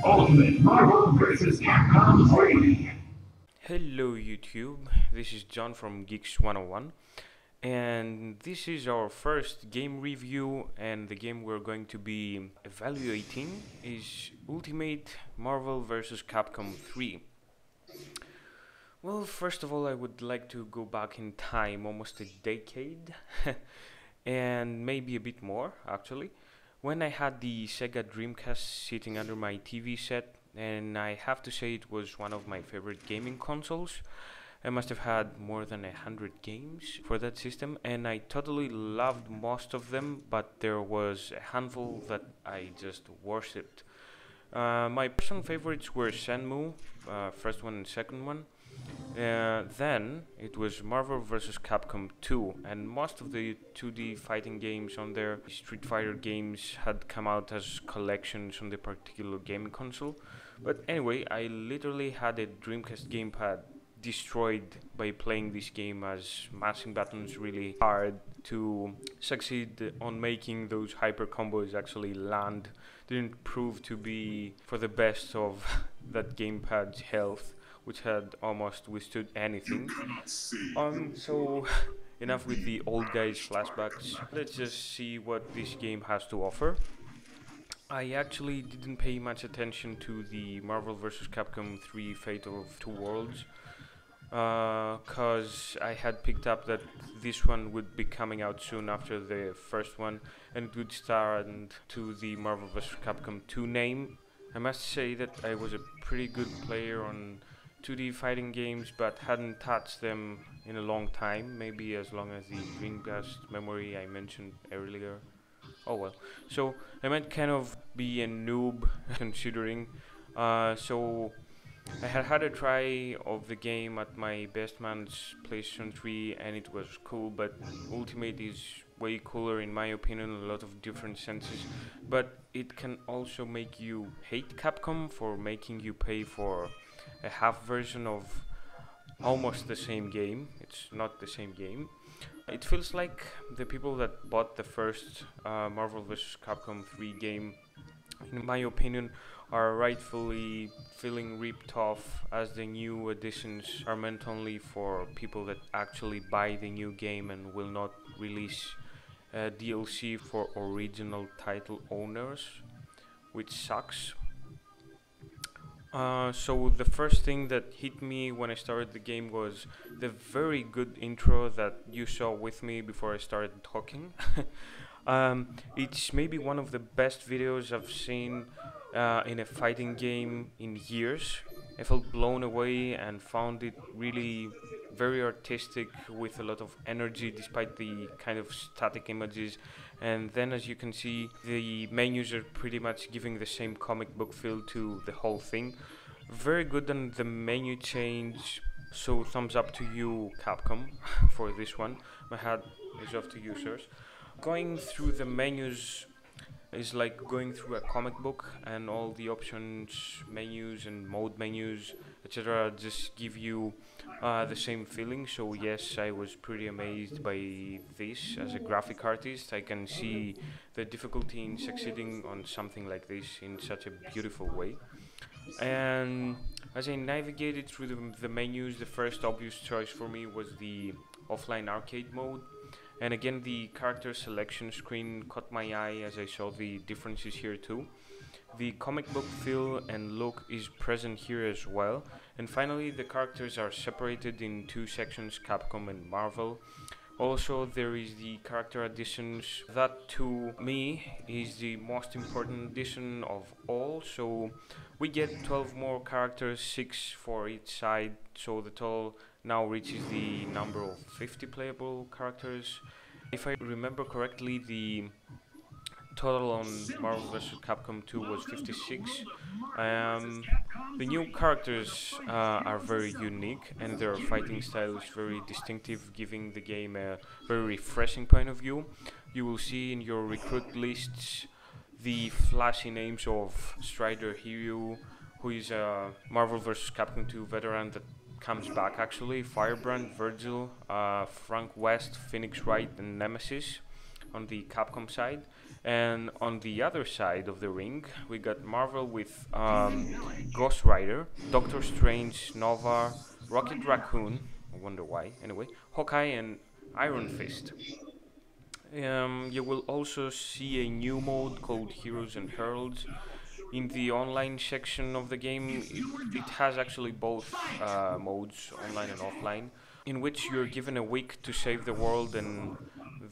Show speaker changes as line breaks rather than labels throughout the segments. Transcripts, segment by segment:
Ultimate Marvel vs. Capcom 3.
Hello YouTube, this is John from Geeks 101 and this is our first game review, and the game we're going to be evaluating is Ultimate Marvel vs. Capcom 3. Well, first of all, I would like to go back in time almost a decade and maybe a bit more actually, when I had the Sega Dreamcast sitting under my TV set, and I have to say it was one of my favorite gaming consoles. I must have had more than 100 games for that system, and I totally loved most of them, but there was a handful that I just worshipped. My personal favorites were Shenmue, first one and second one. Then it was Marvel vs. Capcom 2, and most of the 2D fighting games on there, Street Fighter games, had come out as collections on the particular gaming console. But anyway, I literally had a Dreamcast gamepad destroyed by playing this game, as mashing buttons really hard to succeed on making those hyper combos actually land didn't prove to be for the best of that gamepad's health, which had almost withstood anything. So enough with the old guys flashbacks. Let's just see what this game has to offer. I actually didn't pay much attention to the Marvel vs. Capcom 3 Fate of Two Worlds, cause I had picked up that this one would be coming out soon after the first one, and it would star to the Marvel vs. Capcom 2 name. I must say that I was a pretty good player on 2D fighting games, but hadn't touched them in a long time, maybe as long as the Dreamcast memory I mentioned earlier. Oh well, so I might kind of be a noob considering, so I had had a try of the game at my best man's PlayStation 3 and it was cool, but Ultimate is way cooler in my opinion in a lot of different senses, but it can also make you hate Capcom for making you pay for a half version of almost the same game. It's not the same game. It feels like the people that bought the first Marvel vs. Capcom 3 game, in my opinion, are rightfully feeling ripped off, as the new additions are meant only for people that actually buy the new game and will not release DLC for original title owners, which sucks. So the first thing that hit me when I started the game was the very good intro that you saw with me before I started talking. It's maybe one of the best videos I've seen in a fighting game in years. I felt blown away and found it really very artistic with a lot of energy despite the kind of static images. And then as you can see, the menus are pretty much giving the same comic book feel to the whole thing. Very good on the menu change, so thumbs up to you, Capcom, for this one. My hat is off to you, sirs. Going through the menus, It's like going through a comic book, and all the options, menus, and mode menus, etc., just give you the same feeling. So yes, I was pretty amazed by this. As a graphic artist, I can see the difficulty in succeeding on something like this in such a beautiful way. And as I navigated through the menus, the first obvious choice for me was the offline arcade mode. And again, the character selection screen caught my eye as I saw the differences here too. The comic book feel and look is present here as well. And finally, the characters are separated in two sections, Capcom and Marvel. Also, there is the character additions. That to me is the most important addition of all. So we get 12 more characters, 6 for each side. So the total now reaches the number of 50 playable characters. If I remember correctly, the total on Marvel vs. Capcom 2 was 56. The new characters are very unique, and their fighting style is very distinctive, giving the game a very refreshing point of view. You will see in your recruit lists the flashy names of Strider Hiryu, who is a Marvel vs. Capcom 2 veteran that comes back actually, Firebrand, Virgil, Frank West, Phoenix Wright, and Nemesis on the Capcom side. And on the other side of the ring, we got Marvel with Ghost Rider, Doctor Strange, Nova, Rocket Raccoon, I wonder why, anyway, Hawkeye, and Iron Fist. You will also see a new mode called Heroes and Heralds. In the online section of the game, it has actually both modes, online and offline, in which you're given a week to save the world, and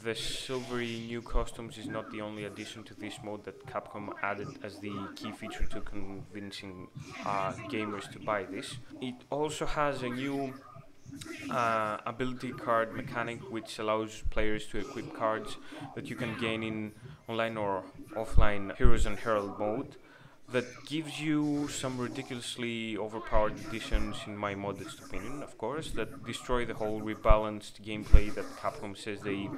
the silvery new costumes is not the only addition to this mode that Capcom added as the key feature to convincing gamers to buy this. It also has a new ability card mechanic, which allows players to equip cards that you can gain in online or offline Heroes and Herald mode, that gives you some ridiculously overpowered additions, in my modest opinion, of course, that destroy the whole rebalanced gameplay that Capcom says they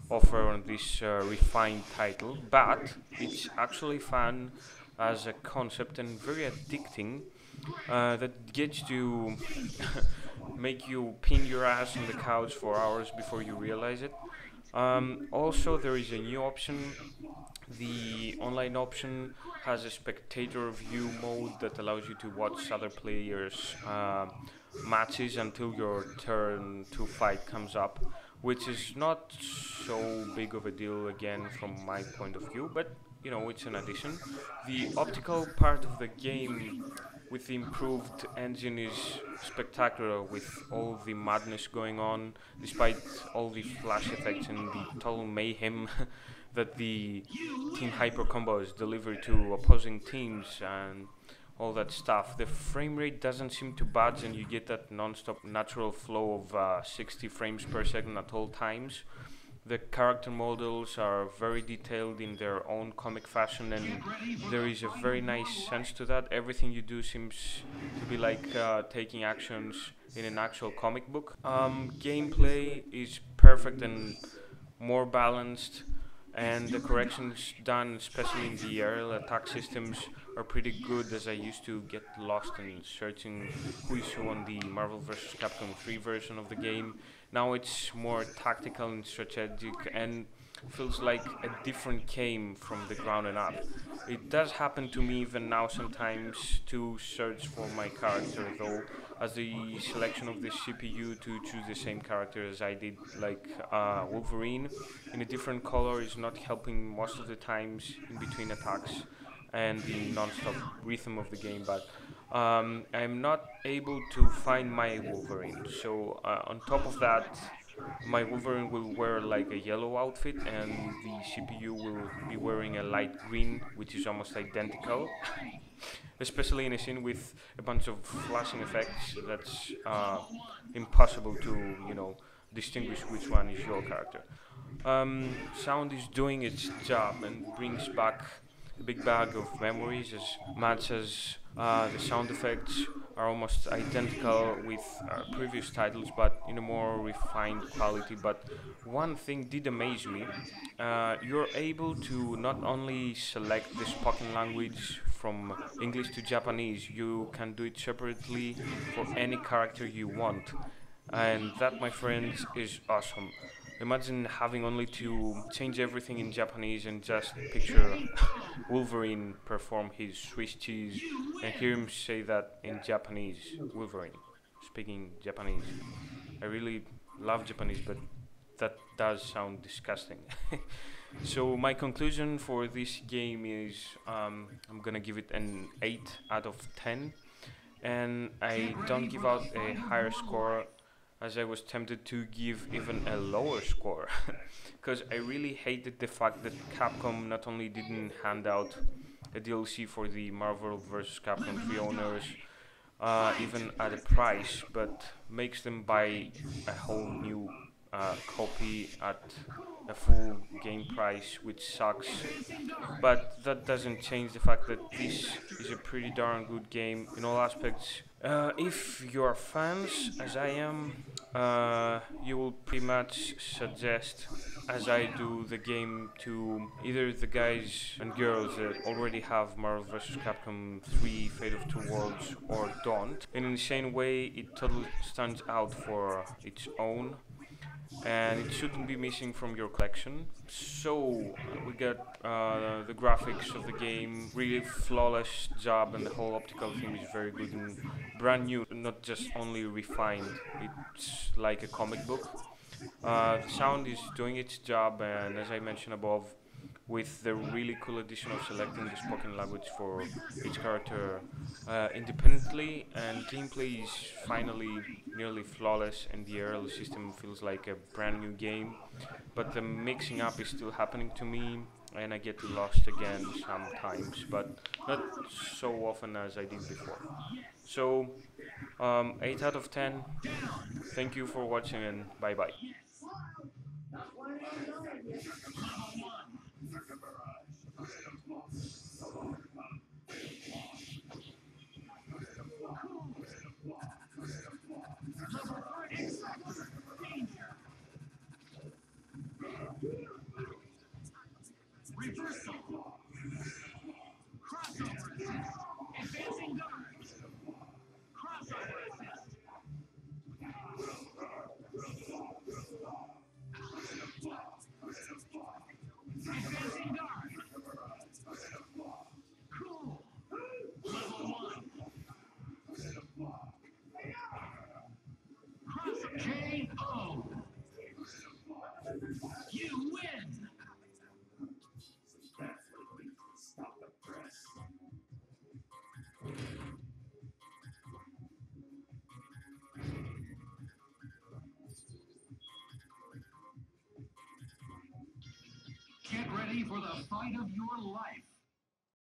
offer on this refined title. But it's actually fun as a concept and very addicting, that gets to make you pin your ass on the couch for hours before you realize it. Also, there is a new option. The online option has a spectator view mode that allows you to watch other players' matches until your turn to fight comes up, which is not so big of a deal again from my point of view, but you know, it's an addition. The optical part of the game with the improved engine is spectacular, with all the madness going on, despite all the flash effects and the total mayhem that the Team Hyper combos deliver to opposing teams and all that stuff. The frame rate doesn't seem to budge, and you get that non-stop natural flow of 60 frames per second at all times. The character models are very detailed in their own comic fashion, and there is a very nice sense to that. Everything you do seems to be like taking actions in an actual comic book. Gameplay is perfect and more balanced, and the corrections done, especially in the aerial attack systems, are pretty good, as I used to get lost in searching who is who on the Marvel vs. Capcom 3 version of the game. Now it's more tactical and strategic, and feels like a different game from the ground and up. It does happen to me even now sometimes to search for my character, though, as the selection of the CPU to choose the same character as I did, like Wolverine, in a different color is not helping most of the times in between attacks and the non-stop rhythm of the game. But I'm not able to find my Wolverine. So on top of that, my Wolverine will wear like a yellow outfit, and the CPU will be wearing a light green, which is almost identical. Especially in a scene with a bunch of flashing effects, that's impossible to, distinguish which one is your character. Sound is doing its job and brings back a big bag of memories, as much as The sound effects are almost identical with previous titles, but in a more refined quality. But one thing did amaze me. You're able to not only select the spoken language from English to Japanese, you can do it separately for any character you want. And that, my friends, is awesome. Imagine having only to change everything in Japanese and just picture Wolverine perform his Swiss cheese and hear him say that in Japanese. Wolverine, speaking Japanese. I really love Japanese, but that does sound disgusting. So my conclusion for this game is I'm gonna give it an 8 out of 10, and I don't give out a higher score as I was tempted to give even a lower score because I really hated the fact that Capcom not only didn't hand out a DLC for the Marvel vs. Capcom 3 owners even at a price, but makes them buy a whole new copy at a full game price, which sucks. But that doesn't change the fact that this is a pretty darn good game in all aspects. If you are fans, as I am, you will pretty much suggest, as I do, the game to either the guys and girls that already have Marvel vs. Capcom 3 Fate of Two Worlds or don't. In an insane way, it totally stands out for its own, and it shouldn't be missing from your collection. So we got the graphics of the game, really flawless job, and the whole optical theme is very good and brand new, not just only refined. It's like a comic book. The sound is doing its job, and as I mentioned above, with the really cool addition of selecting the spoken language for each character independently, and gameplay is finally nearly flawless, and the aerial system feels like a brand new game. But the mixing up is still happening to me, and I get lost again sometimes, but not so often as I did before. So, 8 out of 10. Thank you for watching, and bye bye.
Get ready for the fight of your life.